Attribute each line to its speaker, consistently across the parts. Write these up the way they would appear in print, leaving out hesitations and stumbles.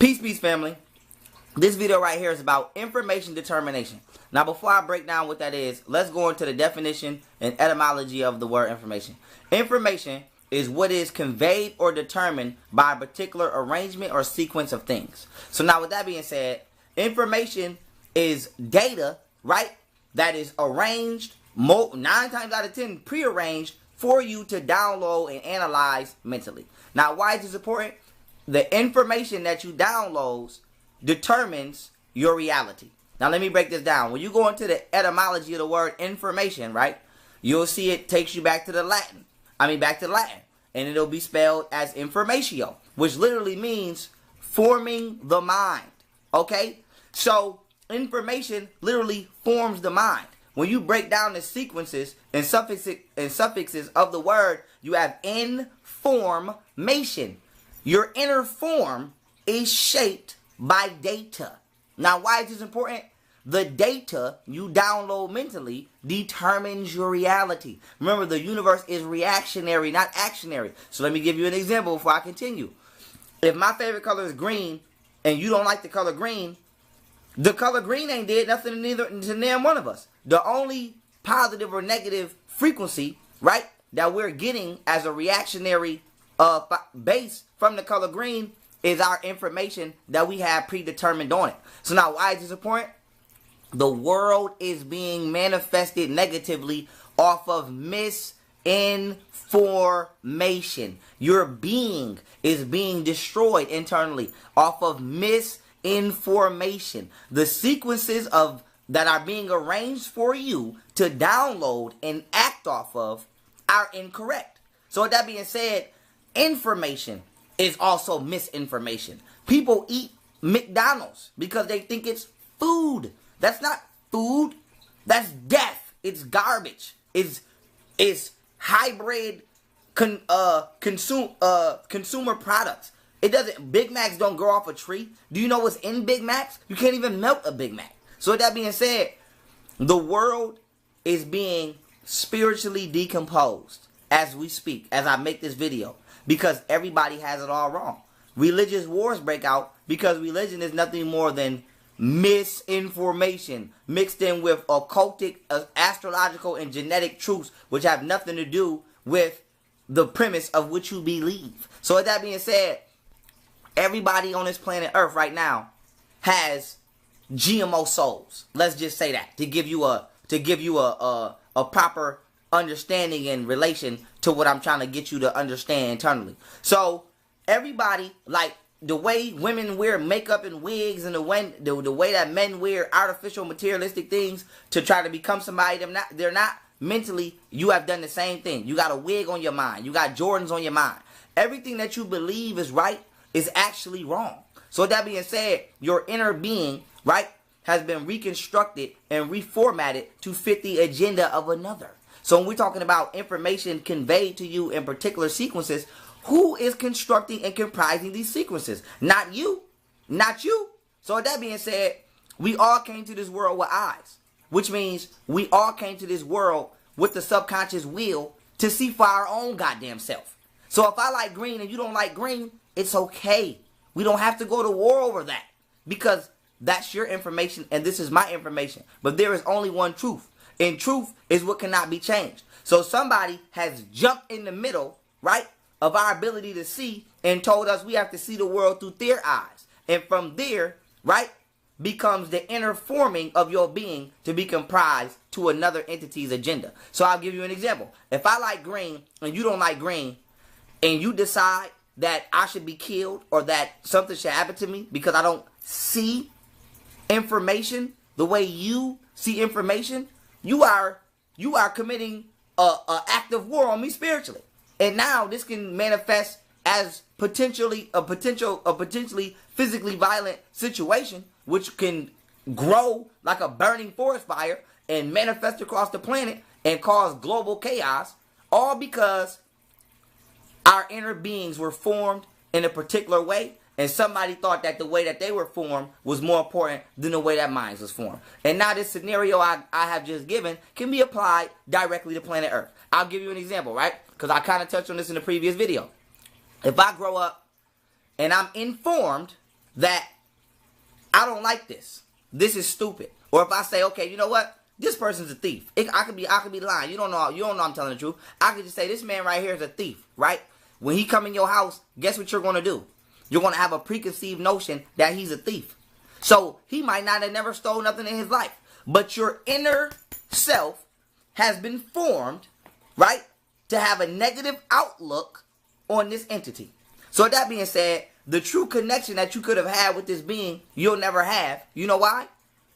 Speaker 1: Peace, peace, family. This video right here is about information determination. Now, before I break down what that is, let's go into the definition and etymology of the word information. Information is what is conveyed or determined by a particular arrangement or sequence of things. So now, with that being said, information is data, right, that is arranged, 9 times out of 10 prearranged for you to download and analyze mentally. Now, why is this important? The information that you download determines your reality. Now, let me break this down. When you go into the etymology of the word information, right, you'll see it takes you back to Latin. And it'll be spelled as informatio, which literally means forming the mind. Okay? So, information literally forms the mind. When you break down the sequences and suffixes of the word, you have information. Your inner form is shaped by data. Now, why is this important? The data you download mentally determines your reality. Remember, the universe is reactionary, not actionary. So let me give you an example before I continue. If my favorite color is green and you don't like the color green ain't did nothing to neither one of us. The only positive or negative frequency, right, that we're getting as a reactionary base from the color green is our information that we have predetermined on it. So now, why is this important? The world is being manifested negatively off of misinformation. Your being is being destroyed internally off of misinformation. The sequences that are being arranged for you to download and act off of are incorrect. So with that being said, information is also misinformation. People eat McDonald's because they think it's food. That's not food. That's death. It's garbage. It's hybrid consumer products. Big Macs don't grow off a tree. Do you know what's in Big Macs? You can't even melt a Big Mac. So with that being said, the world is being spiritually decomposed as we speak, as I make this video, because everybody has it all wrong. Religious wars break out because religion is nothing more than misinformation mixed in with occultic, astrological, and genetic truths, which have nothing to do with the premise of which you believe. So with that being said, everybody on this planet Earth right now has GMO souls. Let's just say that to give you a proper understanding in relation to what I'm trying to get you to understand internally. So everybody, like the way women wear makeup and wigs, and the way that men wear artificial materialistic things to try to become somebody they're not mentally, you have done the same thing. You got a wig on your mind. You got Jordans on your mind. Everything that you believe is right is actually wrong. So with that being said, your inner being, right, has been reconstructed and reformatted to fit the agenda of another. So when we're talking about information conveyed to you in particular sequences, who is constructing and comprising these sequences? Not you. Not you. So with that being said, we all came to this world with eyes, which means we all came to this world with the subconscious will to see for our own goddamn self. So if I like green and you don't like green, it's okay. We don't have to go to war over that, because that's your information and this is my information. But there is only one truth, and truth is what cannot be changed. So somebody has jumped in the middle, right, of our ability to see and told us we have to see the world through their eyes. And from there, right, becomes the inner forming of your being to be comprised to another entity's agenda. So I'll give you an example. If I like green and you don't like green, and you decide that I should be killed or that something should happen to me because I don't see information the way you see information, you are committing a act of war on me spiritually. And now this can manifest as a potentially physically violent situation, which can grow like a burning forest fire and manifest across the planet and cause global chaos, all because our inner beings were formed in a particular way, and somebody thought that the way that they were formed was more important than the way that mine was formed. And now this scenario I have just given can be applied directly to planet Earth. I'll give you an example, right? Because I kind of touched on this in the previous video. If I grow up and I'm informed that I don't like this. This is stupid. Or if I say, okay, you know what? This person's a thief. I could be lying. You don't know I'm telling the truth. I could just say this man right here is a thief, right? When he come in your house, guess what you're going to do? You're going to have a preconceived notion that he's a thief. So he might not have never stole nothing in his life. But your inner self has been formed, right, to have a negative outlook on this entity. So that being said, the true connection that you could have had with this being, you'll never have. You know why?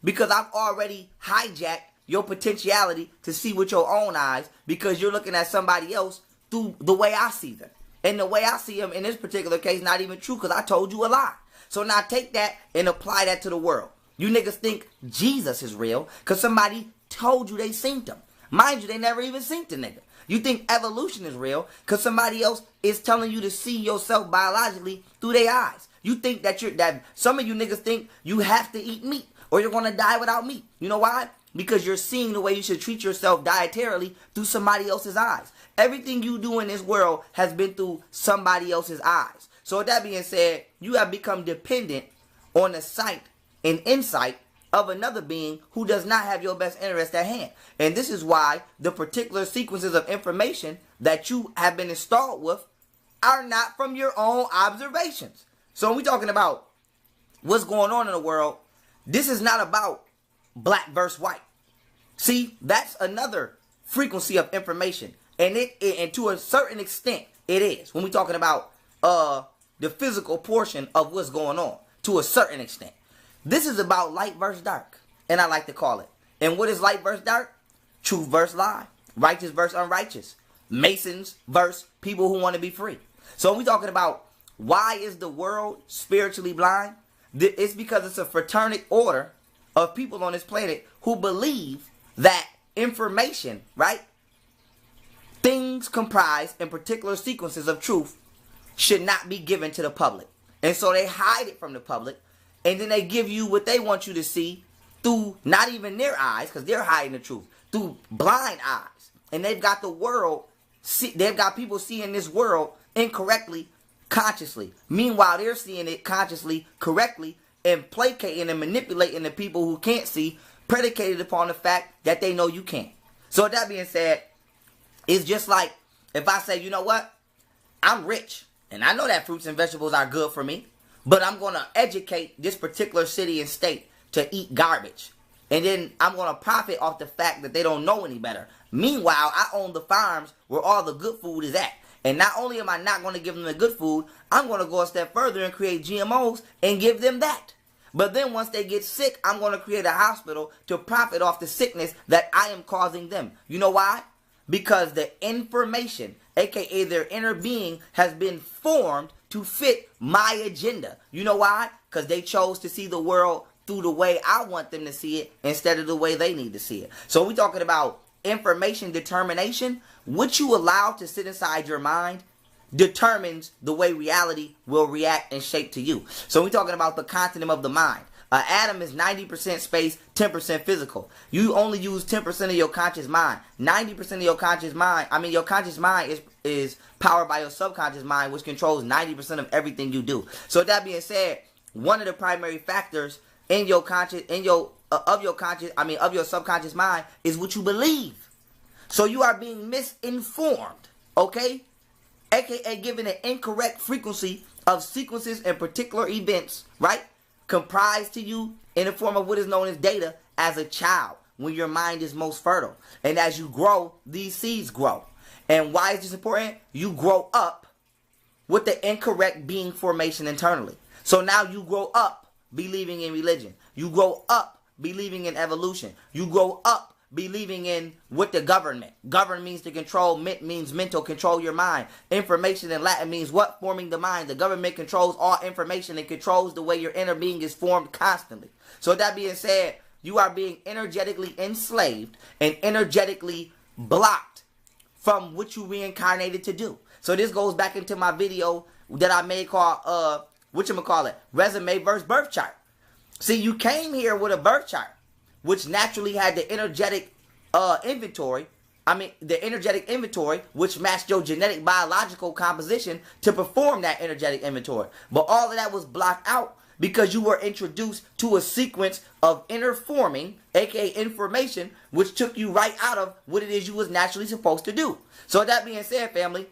Speaker 1: Because I've already hijacked your potentiality to see with your own eyes, because you're looking at somebody else through the way I see them. And the way I see them in this particular case, not even true, because I told you a lie. So now take that and apply that to the world. You niggas think Jesus is real because somebody told you they seen him. Mind you, they never even seen the nigga. You think evolution is real because somebody else is telling you to see yourself biologically through their eyes. You think that some of you niggas think you have to eat meat or you're going to die without meat. You know why? Because you're seeing the way you should treat yourself dietarily through somebody else's eyes. Everything you do in this world has been through somebody else's eyes. So with that being said, you have become dependent on the sight and insight of another being who does not have your best interest at hand. And this is why the particular sequences of information that you have been installed with are not from your own observations. So when we're talking about what's going on in the world, this is not about black versus white. See, that's another frequency of information. And and to a certain extent, it is. When we're talking about the physical portion of what's going on, to a certain extent. This is about light versus dark, and I like to call it. And what is light versus dark? Truth versus lie. Righteous versus unrighteous. Masons versus people who want to be free. So we're talking about why is the world spiritually blind? It's because it's a fraternal order of people on this planet who believe that information, right? Things comprised in particular sequences of truth should not be given to the public. And so they hide it from the public. And then they give you what they want you to see through not even their eyes, because they're hiding the truth, through blind eyes. And they've got the world, they've got people seeing this world incorrectly, consciously. Meanwhile, they're seeing it consciously, correctly, and placating and manipulating the people who can't see, predicated upon the fact that they know you can't. So with that being said, it's just like if I say, you know what, I'm rich, and I know that fruits and vegetables are good for me, but I'm going to educate this particular city and state to eat garbage. And then I'm going to profit off the fact that they don't know any better. Meanwhile, I own the farms where all the good food is at. And not only am I not going to give them the good food, I'm going to go a step further and create GMOs and give them that. But then once they get sick, I'm going to create a hospital to profit off the sickness that I am causing them. You know why? Because the information, aka their inner being, has been formed to fit my agenda. You know why? Because they chose to see the world through the way I want them to see it instead of the way they need to see it. So we're talking about information determination. What you allow to sit inside your mind determines the way reality will react and shape to you. So we're talking about the continuum of the mind. An atom is 90% space, 10% physical. You only use 10% of your conscious mind. 90% of your conscious mind, your conscious mind is powered by your subconscious mind, which controls 90% of everything you do. So that being said, one of the primary factors in your conscious, of your subconscious mind is what you believe. So you are being misinformed, okay? AKA given an incorrect frequency of sequences and particular events, right? Comprised to you in the form of what is known as data as a child when your mind is most fertile. And as you grow, these seeds grow. And why is this important? You grow up with the incorrect being formation internally. So now you grow up believing in religion. You grow up believing in evolution. You grow up believing in what the government. Govern means to control. Ment means mental. Control your mind. Information in Latin means what? Forming the mind. The government controls all information and controls the way your inner being is formed constantly. So that being said, you are being energetically enslaved and energetically blocked from what you reincarnated to do. So this goes back into my video that I made called, resume versus birth chart. See, you came here with a birth chart, which naturally had the energetic inventory, which matched your genetic biological composition to perform that energetic inventory. But all of that was blocked out because you were introduced to a sequence of inner forming, aka information, which took you right out of what it is you was naturally supposed to do. So that being said, family,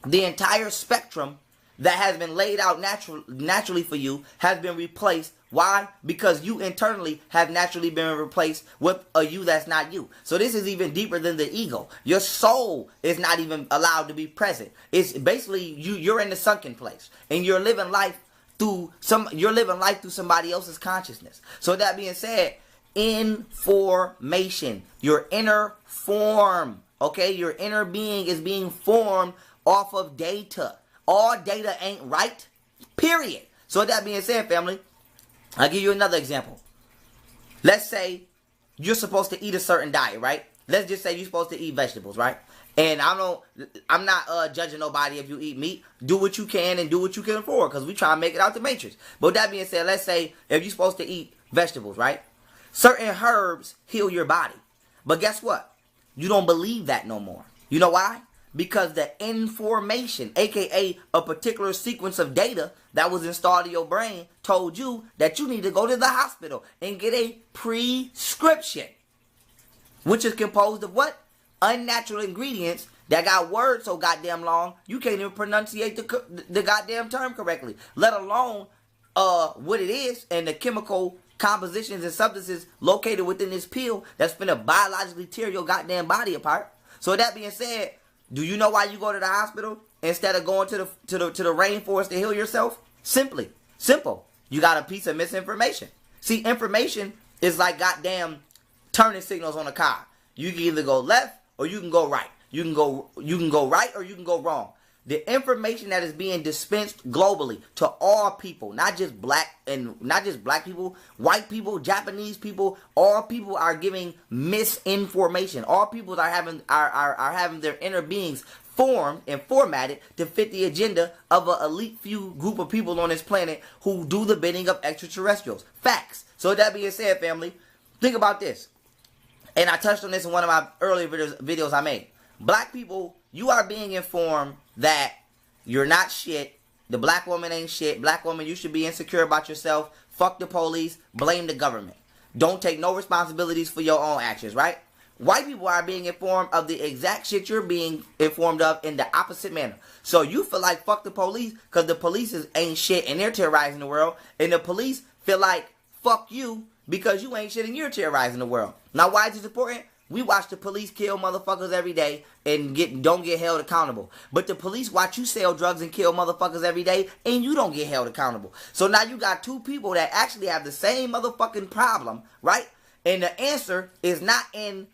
Speaker 1: the entire spectrum that has been laid out naturally for you has been replaced. Why? Because you internally have naturally been replaced with a you that's not you. So this is even deeper than the ego. Your soul is not even allowed to be present. It's basically you're in the sunken place, and you're living life through somebody else's consciousness. So that being said, information, your inner form, okay, your inner being is being formed off of data. All data ain't right, period. So that being said, family, I'll give you another example. Let's say you're supposed to eat a certain diet, right? Let's just say you're supposed to eat vegetables, right? And I'm not judging nobody if you eat meat. Do what you can and do what you can afford, because we try to make it out the matrix. But that being said, let's say if you're supposed to eat vegetables, right? Certain herbs heal your body. But guess what? You don't believe that no more. You know why? Because the information, aka a particular sequence of data that was installed in your brain, told you that you need to go to the hospital and get a prescription, which is composed of what? Unnatural ingredients that got words so goddamn long you can't even pronunciate the goddamn term correctly, let alone what it is and the chemical compositions and substances located within this pill that's finna biologically tear your goddamn body apart. So that being said, do you know why you go to the hospital instead of going to the rainforest to heal yourself? Simple. You got a piece of misinformation. See, information is like goddamn turning signals on a car. You can either go left or you can go right. You can go right or you can go wrong. The information that is being dispensed globally to all people, not just black people, white people, Japanese people, all people are giving misinformation. All people are having their inner beings formed and formatted to fit the agenda of an elite few group of people on this planet who do the bidding of extraterrestrials. Facts. So that being said, family, think about this. And I touched on this in one of my earlier videos I made. Black people, you are being informed that you're not shit. The black woman ain't shit. Black woman, you should be insecure about yourself. Fuck the police. Blame the government. Don't take no responsibilities for your own actions, right? White people are being informed of the exact shit you're being informed of in the opposite manner. So you feel like fuck the police because the police ain't shit and they're terrorizing the world. And the police feel like fuck you because you ain't shit and you're terrorizing the world. Now, why is this important? We watch the police kill motherfuckers every day and don't get held accountable. But the police watch you sell drugs and kill motherfuckers every day and you don't get held accountable. So now you got two people that actually have the same motherfucking problem, right? And the answer is not in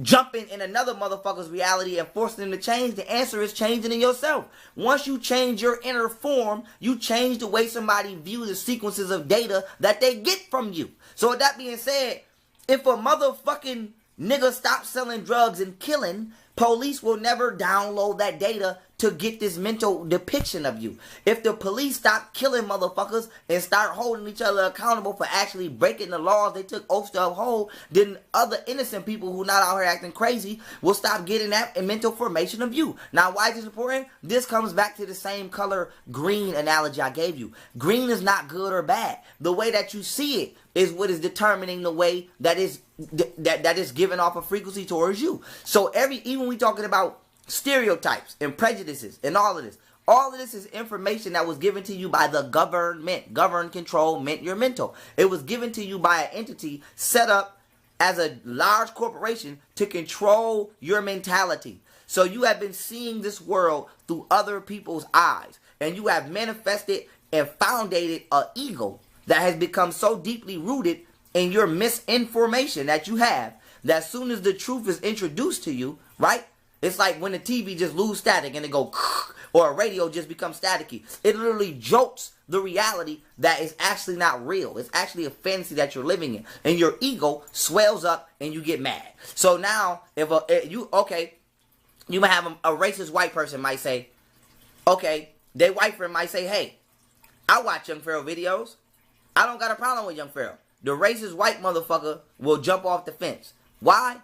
Speaker 1: jumping in another motherfucker's reality and forcing them to change. The answer is changing in yourself. Once you change your inner form, you change the way somebody views the sequences of data that they get from you. So with that being said, if a motherfucking nigga stop selling drugs and killing, police will never download that data to get this mental depiction of you. If the police stop killing motherfuckers and start holding each other accountable for actually breaking the laws they took oaths to uphold, then other innocent people who not out here acting crazy will stop getting that mental formation of you. Now, why is this important? This comes back to the same color green analogy I gave you. Green is not good or bad. The way that you see it is what is determining the way that is giving off a frequency towards you. So even we talking about stereotypes and prejudices and all of this is information that was given to you by the government. Govern, control, meant your mental. It was given to you by an entity set up as a large corporation to control your mentality. So you have been seeing this world through other people's eyes, and you have manifested and founded an ego that has become so deeply rooted in your misinformation that you have, that as soon as the truth is introduced to you, right? It's like when the TV just lose static and it go, or a radio just becomes staticky. It literally jolts the reality that is actually not real. It's actually a fantasy that you're living in. And your ego swells up and you get mad. So now, if you might have a racist white person might say, okay, their white friend might say, hey, I watch Young Pharaoh videos. I don't got a problem with Young Pharaoh. The racist white motherfucker will jump off the fence. Why?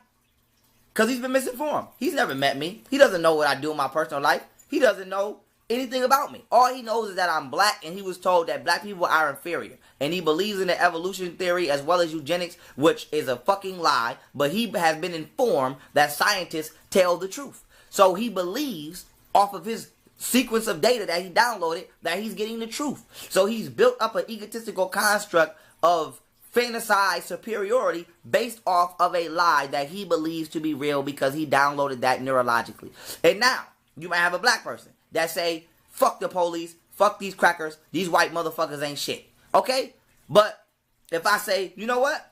Speaker 1: Because he's been misinformed. He's never met me. He doesn't know what I do in my personal life. He doesn't know anything about me. All he knows is that I'm black, and he was told that black people are inferior. And he believes in the evolution theory as well as eugenics, which is a fucking lie. But he has been informed that scientists tell the truth. So he believes off of his sequence of data that he downloaded that he's getting the truth. So he's built up an egotistical construct of fantasized superiority based off of a lie that he believes to be real because he downloaded that neurologically. And now, you might have a black person that say, fuck the police, fuck these crackers, these white motherfuckers ain't shit. Okay? But if I say, you know what?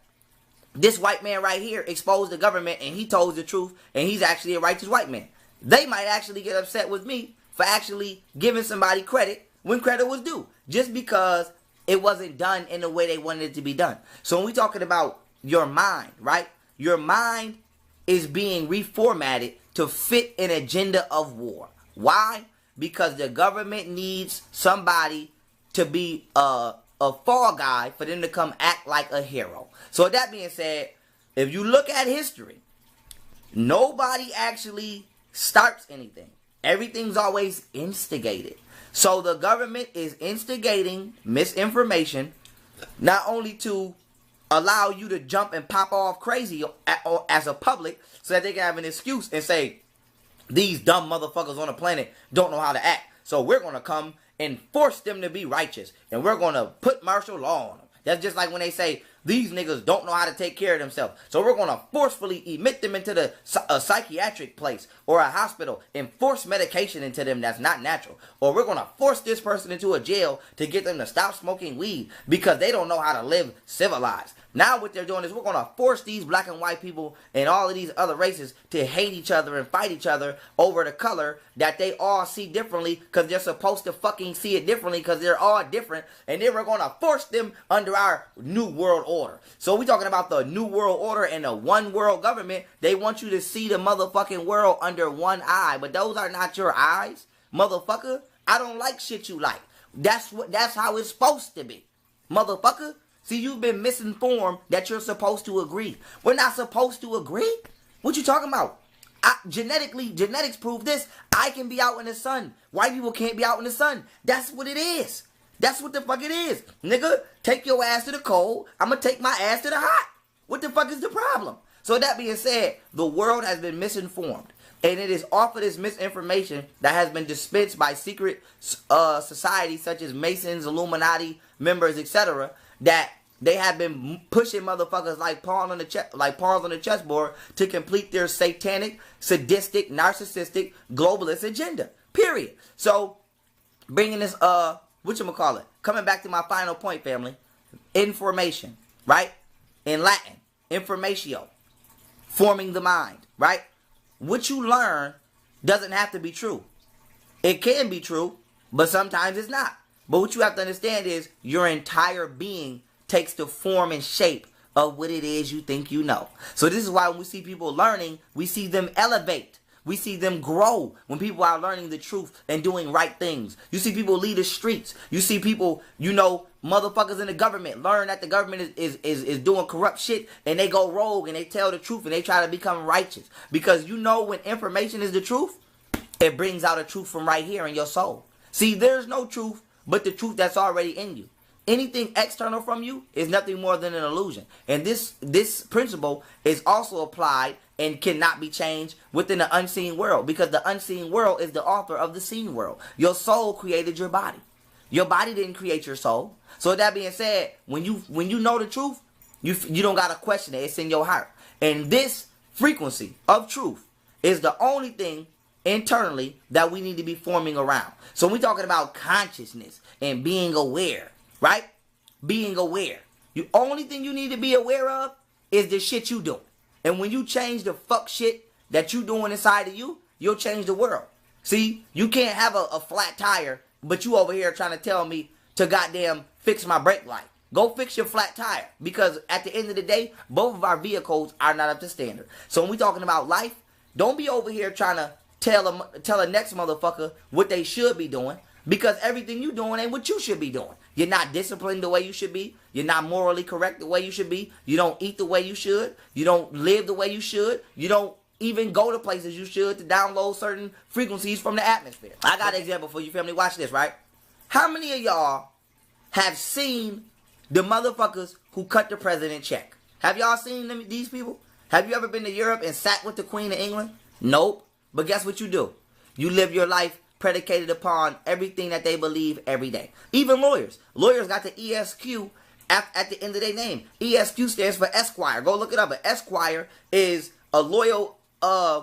Speaker 1: This white man right here exposed the government and he told the truth and he's actually a righteous white man, they might actually get upset with me for actually giving somebody credit when credit was due. Just because it wasn't done in the way they wanted it to be done. So when we're talking about your mind, right? Your mind is being reformatted to fit an agenda of war. Why? Because the government needs somebody to be a fall guy for them to come act like a hero. So with that being said, if you look at history, nobody actually starts anything. Everything's always instigated. So the government is instigating misinformation, not only to allow you to jump and pop off crazy as a public so that they can have an excuse and say, these dumb motherfuckers on the planet don't know how to act. So we're going to come and force them to be righteous. And we're going to put martial law on them. That's just like when they say, these niggas don't know how to take care of themselves. So we're going to forcefully emit them into a psychiatric place or a hospital and force medication into them that's not natural. Or we're going to force this person into a jail to get them to stop smoking weed because they don't know how to live civilized. Now what they're doing is we're going to force these black and white people and all of these other races to hate each other and fight each other over the color that they all see differently because they're supposed to fucking see it differently because they're all different. And then we're going to force them under our new world order. So we're talking about the new world order and the one world government. They want you to see the motherfucking world under one eye. But those are not your eyes, motherfucker. I don't like shit you like. That's how it's supposed to be, motherfucker. See, you've been misinformed that you're supposed to agree. We're not supposed to agree. What you talking about? Genetics prove this. I can be out in the sun. White people can't be out in the sun. That's what it is. That's what the fuck it is. Nigga, take your ass to the cold. I'm going to take my ass to the hot. What the fuck is the problem? So that being said, the world has been misinformed. And it is off of this misinformation that has been dispensed by secret societies such as Masons, Illuminati members, etc., that they have been pushing motherfuckers like pawns on the chessboard to complete their satanic, sadistic, narcissistic, globalist agenda. Period. So, bringing this, whatchamacallit, coming back to my final point, family. Information, right? In Latin, informatio, forming the mind, right? What you learn doesn't have to be true. It can be true, but sometimes it's not. But what you have to understand is your entire being takes the form and shape of what it is you think you know. So this is why when we see people learning, we see them elevate. We see them grow when people are learning the truth and doing right things. You see people lead the streets. You see people, motherfuckers in the government learn that the government is doing corrupt shit and they go rogue and they tell the truth and they try to become righteous. Because when information is the truth, it brings out a truth from right here in your soul. See, there's no truth but the truth that's already in you. Anything external from you is nothing more than an illusion. And this principle is also applied and cannot be changed within the unseen world, because the unseen world is the author of the seen world. Your soul created your body. Your body didn't create your soul. So with that being said, when you know the truth, you don't gotta question it. It's in your heart. And this frequency of truth is the only thing internally that we need to be forming around. So we're talking about consciousness and being aware, right? Being aware. The only thing you need to be aware of is the shit you doing. And when you change the fuck shit that you doing inside of you, you'll change the world. See, you can't have a flat tire, but you over here trying to tell me to goddamn fix my brake light. Go fix your flat tire. Because at the end of the day, both of our vehicles are not up to standard. So when we talking about life, don't be over here trying to tell a next motherfucker what they should be doing, because everything you doing ain't what you should be doing. You're not disciplined the way you should be. You're not morally correct the way you should be. You don't eat the way you should. You don't live the way you should. You don't even go to places you should to download certain frequencies from the atmosphere. I got an example for you, family. Watch this, right? How many of y'all have seen the motherfuckers who cut the president check? Have y'all seen these people? Have you ever been to Europe and sat with the Queen of England? Nope. But guess what you do? You live your life predicated upon everything that they believe every day. Even lawyers. Lawyers got the ESQ at the end of their name. ESQ stands for Esquire. Go look it up. An Esquire is a loyal, a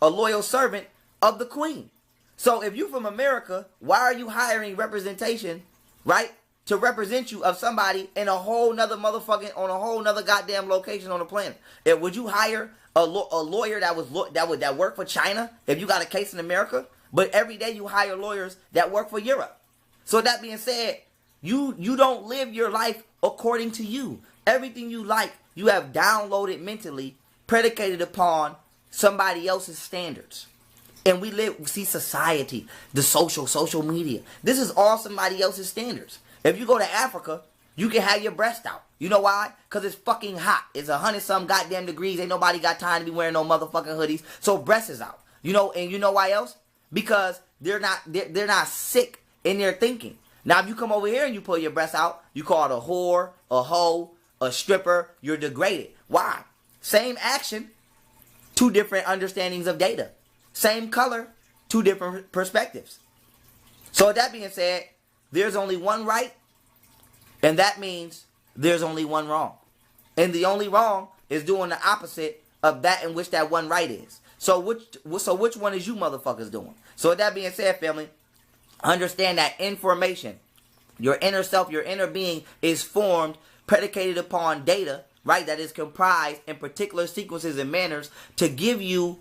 Speaker 1: loyal servant of the Queen. So if you're from America, why are you hiring representation, right, to represent you of somebody in a whole nother motherfucking, on a whole nother goddamn location on the planet? Would you hire a lawyer that work for China if you got a case in America? But every day you hire lawyers that work for Europe. So that being said, you don't live your life according to you. Everything you like, you have downloaded mentally, predicated upon somebody else's standards. And we see society, the social media. This is all somebody else's standards. If you go to Africa, you can have your breast out. You know why? Because it's fucking hot. It's 100-some goddamn degrees. Ain't nobody got time to be wearing no motherfucking hoodies. So breast is out. You know, and you know why else? Because they're not sick in their thinking. Now, if you come over here and you pull your breast out, you call it a whore, a hoe, a stripper. You're degraded. Why? Same action, two different understandings of data. Same color, two different perspectives. So with that being said, there's only one right, and that means there's only one wrong. And the only wrong is doing the opposite of that in which that one right is. So which one is you motherfuckers doing? So with that being said, family, understand that information, your inner self, your inner being is formed, predicated upon data, right, that is comprised in particular sequences and manners to give you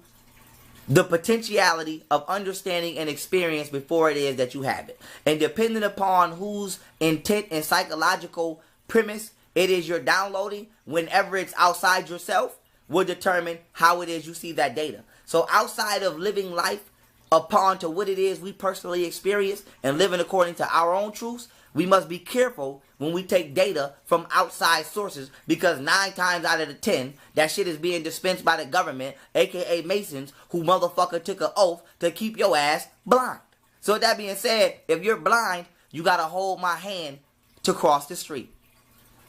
Speaker 1: the potentiality of understanding and experience before it is that you have it. And depending upon whose intent and psychological premise it is you're downloading, whenever it's outside yourself, will determine how it is you see that data. So outside of living life upon to what it is we personally experience and living according to our own truths, we must be careful when we take data from outside sources, because 9 times out of the 10, that shit is being dispensed by the government, aka Masons, who motherfucker took an oath to keep your ass blind. So with that being said, if you're blind, you gotta hold my hand to cross the street.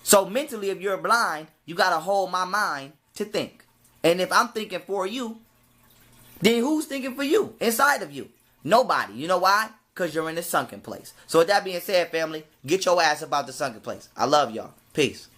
Speaker 1: So mentally, if you're blind, you gotta hold my mind to think. And if I'm thinking for you, then who's thinking for you inside of you? Nobody. You know why? Because you're in the sunken place. So with that being said, family, get your ass about the sunken place. I love y'all. Peace.